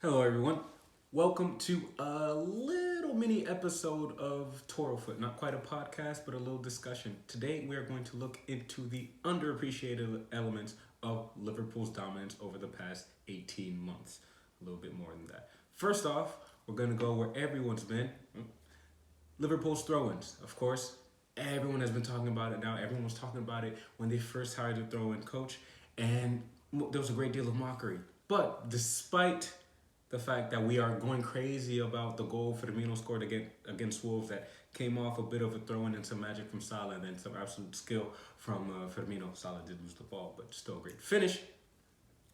Hello, everyone. Welcome to a little mini episode of ToroFoot. Not quite a podcast, but a little discussion. Today, we are going to look into the underappreciated elements of Liverpool's dominance over the past 18 months. A little bit more than that. First off, we're going to go where everyone's been. Liverpool's throw-ins, of course. Everyone has been talking about it now. Everyone was talking about it when they first hired the throw-in coach, and there was a great deal of mockery. But despite the fact that we are going crazy about the goal Firmino scored against Wolves that came off a bit of a throw-in and some magic from Salah and then some absolute skill from Firmino. Salah did lose the ball, but still a great finish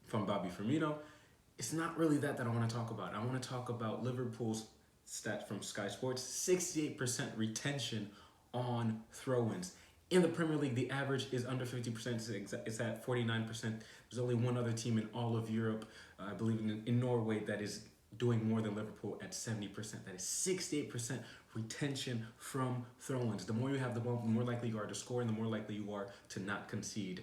from Bobby Firmino. It's not really that I want to talk about. I want to talk about Liverpool's stats from Sky Sports: 68% retention on throw-ins. In the Premier League, the average is under 50%. It's at 49%. There's only one other team in all of Europe, I believe in Norway, that is doing more than Liverpool at 70%. That is 68% retention from throw-ins. The more you have the ball, the more likely you are to score, and the more likely you are to not concede,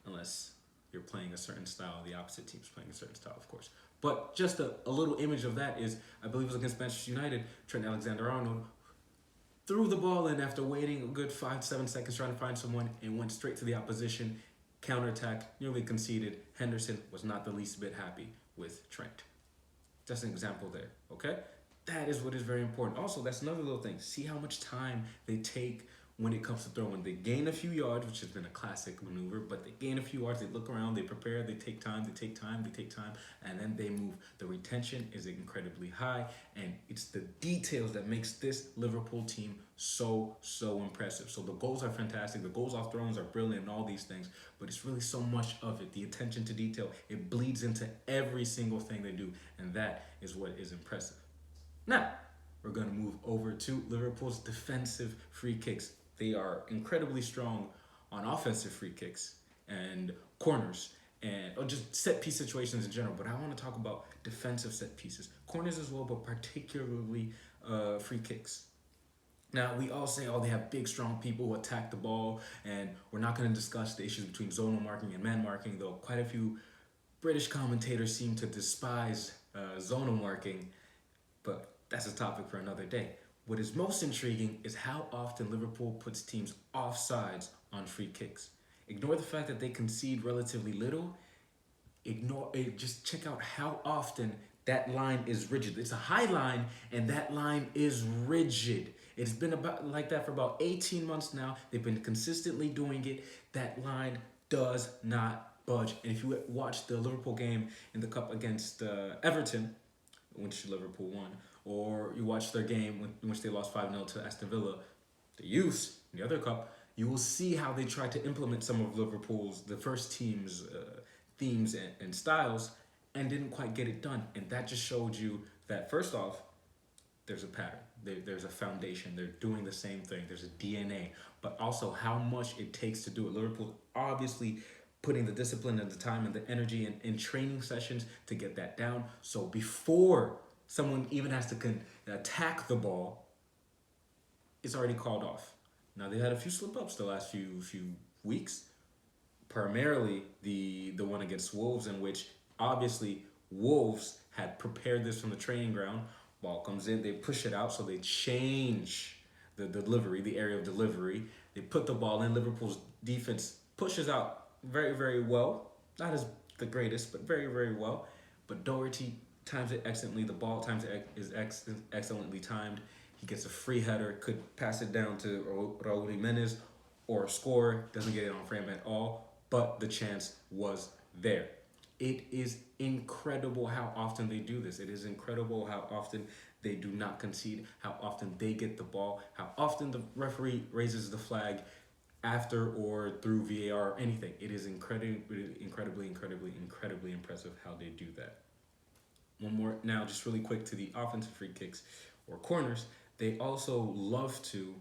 unless you're playing a certain style. The opposite team's playing a certain style, of course. But just a little image of that is, I believe it was against Manchester United, Trent Alexander-Arnold threw the ball in after waiting a good 5-7 seconds trying to find someone and went straight to the opposition. Counterattack, nearly conceded. Henderson was not the least bit happy with Trent. Just an example there, okay? That is what is very important. Also, that's another little thing. See how much time they take when it comes to throwing. They gain a few yards, which has been a classic maneuver, but they gain a few yards, they look around, they prepare, they take time, and then they move. The retention is incredibly high, and it's the details that makes this Liverpool team so impressive. So the goals are fantastic, the goals off throws are brilliant and all these things, but it's really so much of it. The attention to detail, it bleeds into every single thing they do, and that is what is impressive. Now, we're going to move over to Liverpool's defensive free kicks. They are incredibly strong on offensive free kicks and corners or just set piece situations in general. But I want to talk about defensive set pieces, corners as well, but particularly free kicks. Now, we all say, oh, they have big, strong people who attack the ball, and we're not going to discuss the issues between zonal marking and man marking, though quite a few British commentators seem to despise zonal marking, but that's a topic for another day. What is most intriguing is how often Liverpool puts teams offsides on free kicks. Ignore the fact that they concede relatively little. Just check out how often that line is rigid. It's a high line, and that line is rigid. It's been about like that for about 18 months now. They've been consistently doing it. That line does not budge. And if you watch the Liverpool game in the Cup against Everton, which Liverpool won, or you watch their game in which they lost 5-0 to Aston Villa, the youths in the other cup, you will see how they tried to implement some of the first team's themes and styles and didn't quite get it done. And that just showed you that, first off, there's a pattern. There's a foundation. They're doing the same thing. There's a DNA. But also how much it takes to do it. Liverpool obviously putting the discipline and the time and the energy in training sessions to get that down. So before someone even has to attack the ball, it's already called off. Now, they had a few slip-ups the last few weeks, primarily the one against Wolves, in which obviously Wolves had prepared this from the training ground. Ball comes in, they push it out, so they change the delivery, the area of delivery. They put the ball in. Liverpool's defense pushes out very well. Not as the greatest, but very well. But Doherty times it excellently. The ball times it is excellently timed. He gets a free header, could pass it down to Raul Jimenez or score. Doesn't get it on frame at all, but the chance was there. It is incredible how often they do this. It is incredible how often they do not concede, how often they get the ball, how often the referee raises the flag after or through VAR or anything. It is incredibly impressive how they do that. One more now, just really quick, to the offensive free kicks or corners. They also love to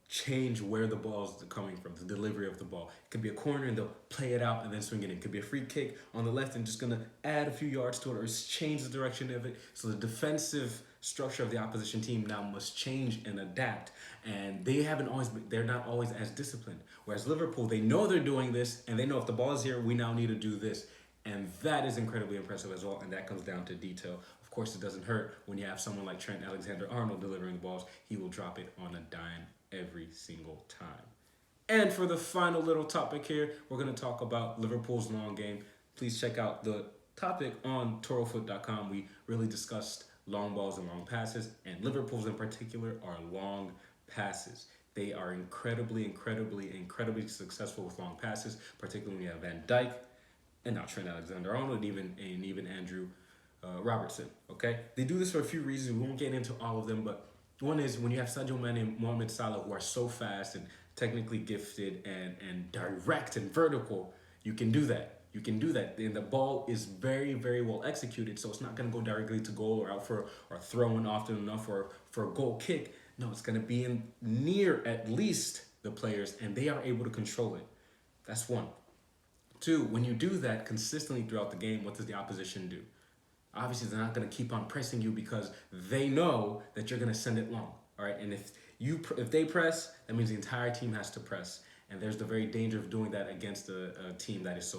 change where the ball is coming from, the delivery of the ball. It could be a corner and they'll play it out and then swing it in. It could be a free kick on the left and just going to add a few yards to it or change the direction of it. So the defensive structure of the opposition team now must change and adapt. And they're not always as disciplined. Whereas Liverpool, they know they're doing this and they know if the ball is here, we now need to do this. And that is incredibly impressive as well, and that comes down to detail. Of course, it doesn't hurt when you have someone like Trent Alexander-Arnold delivering the balls. He will drop it on a dime every single time. And for the final little topic here, we're going to talk about Liverpool's long game. Please check out the topic on ToroFoot.com. We really discussed long balls and long passes, and Liverpool's in particular are long passes. They are incredibly successful with long passes, particularly when you have Van Dijk and now Trent Alexander-Arnold and even Andrew Robertson. Okay, they do this for a few reasons. We won't get into all of them, but one is when you have Sadio Mane and Mohamed Salah, who are so fast and technically gifted and direct and vertical, you can do that. You can do that. And the ball is very well executed, so it's not going to go directly to goal or out for or thrown often enough or for a goal kick. No, it's going to be in near at least the players, and they are able to control it. That's one. Two, when you do that consistently throughout the game, what does the opposition do? Obviously, they're not going to keep on pressing you because they know that you're going to send it long. All right, and if they press, that means the entire team has to press, and there's the very danger of doing that against a team that is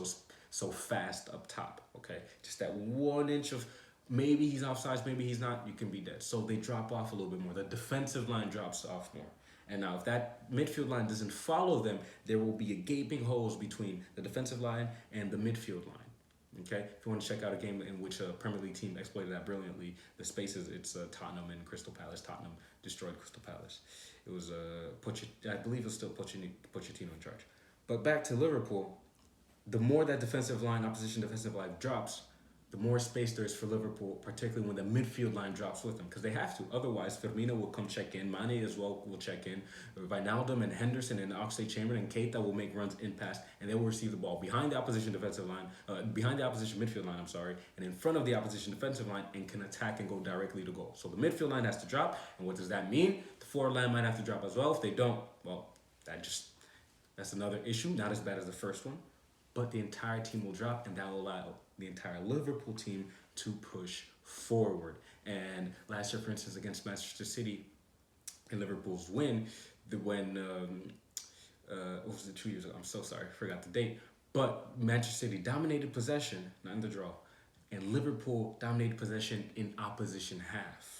so fast up top. Okay, just that 1 inch of maybe he's offsides, maybe he's not, you can be dead. So they drop off a little bit more. The defensive line drops off more. And now if that midfield line doesn't follow them, there will be a gaping holes between the defensive line and the midfield line. Okay, if you want to check out a game in which a Premier League team exploited that brilliantly, the spaces, it's Tottenham and Crystal Palace. Tottenham destroyed Crystal Palace. It was I believe it was still Pochettino in charge. But back to Liverpool, the more that opposition defensive line drops, the more space there is for Liverpool, particularly when the midfield line drops with them, because they have to. Otherwise, Firmino will come check in. Mane as well will check in. Wijnaldum and Henderson and Oxlade-Chamberlain and Keita will make runs in pass, and they will receive the ball behind the opposition defensive line, behind the opposition midfield line, and in front of the opposition defensive line, and can attack and go directly to goal. So the midfield line has to drop, and what does that mean? The forward line might have to drop as well. If they don't, well, that's another issue. Not as bad as the first one, but the entire team will drop, and that will allow the entire Liverpool team to push forward. And last year, for instance, against Manchester City in Liverpool's win, what was it, 2 years ago? I'm so sorry, I forgot the date. But Manchester City dominated possession, not in the draw, and Liverpool dominated possession in opposition half.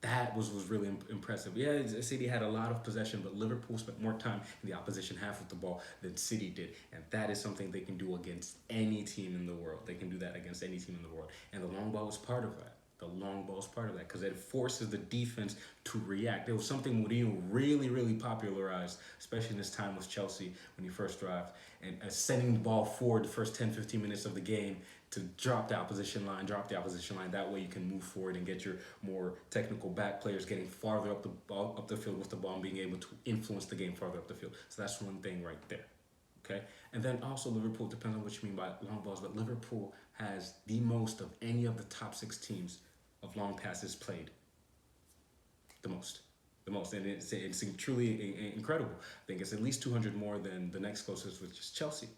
That was really impressive. Yeah, City had a lot of possession, but Liverpool spent more time in the opposition half of the ball than City did. And that is something they can do against any team in the world. They can do that against any team in the world. And the long ball is part of that. The long ball is part of that because it forces the defense to react. It was something Mourinho really popularized, especially in his time with Chelsea when he first arrived. And sending the ball forward the first 10-15 minutes of the game to drop the opposition line. That way you can move forward and get your more technical back players getting farther up the field with the ball and being able to influence the game farther up the field. So that's one thing right there. Okay, and then also Liverpool, depends on what you mean by long balls, but Liverpool has the most of any of the top 6 teams of long passes played. The most, and it's truly incredible. I think it's at least 200 more than the next closest, which is Chelsea.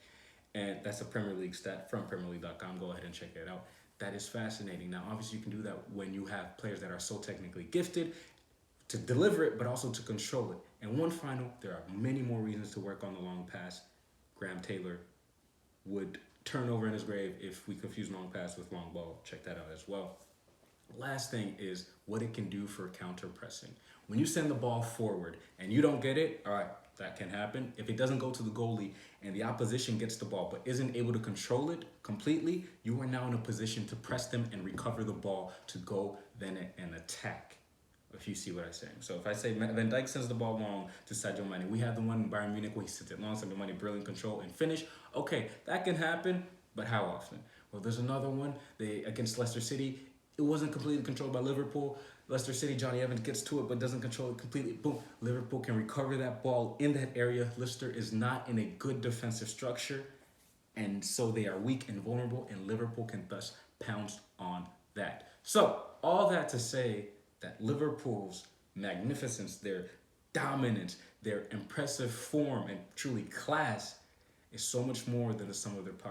And that's a Premier League stat from PremierLeague.com. Go ahead and check it out. That is fascinating. Now, obviously, you can do that when you have players that are so technically gifted to deliver it, but also to control it. And one final, there are many more reasons to work on the long pass. Graham Taylor would turn over in his grave if we confuse long pass with long ball. Check that out as well. Last thing is what it can do for counter pressing. When you send the ball forward and you don't get it, all right, that can happen. If it doesn't go to the goalie and the opposition gets the ball but isn't able to control it completely, you are now in a position to press them and recover the ball to go then and attack, if you see what I'm saying. So if I say Van Dijk sends the ball long to Sadio Mane, we have the one in Bayern Munich where he sends it long, Sadio Mane, brilliant control and finish. Okay, that can happen, but how often? Well, there's another one against Leicester City. It wasn't completely controlled by Liverpool. Leicester City, Johnny Evans gets to it but doesn't control it completely. Boom. Liverpool can recover that ball in that area. Leicester is not in a good defensive structure, and so they are weak and vulnerable, and Liverpool can thus pounce on that. So all that to say that Liverpool's magnificence, their dominance, their impressive form, and truly class is so much more than the sum of their parts.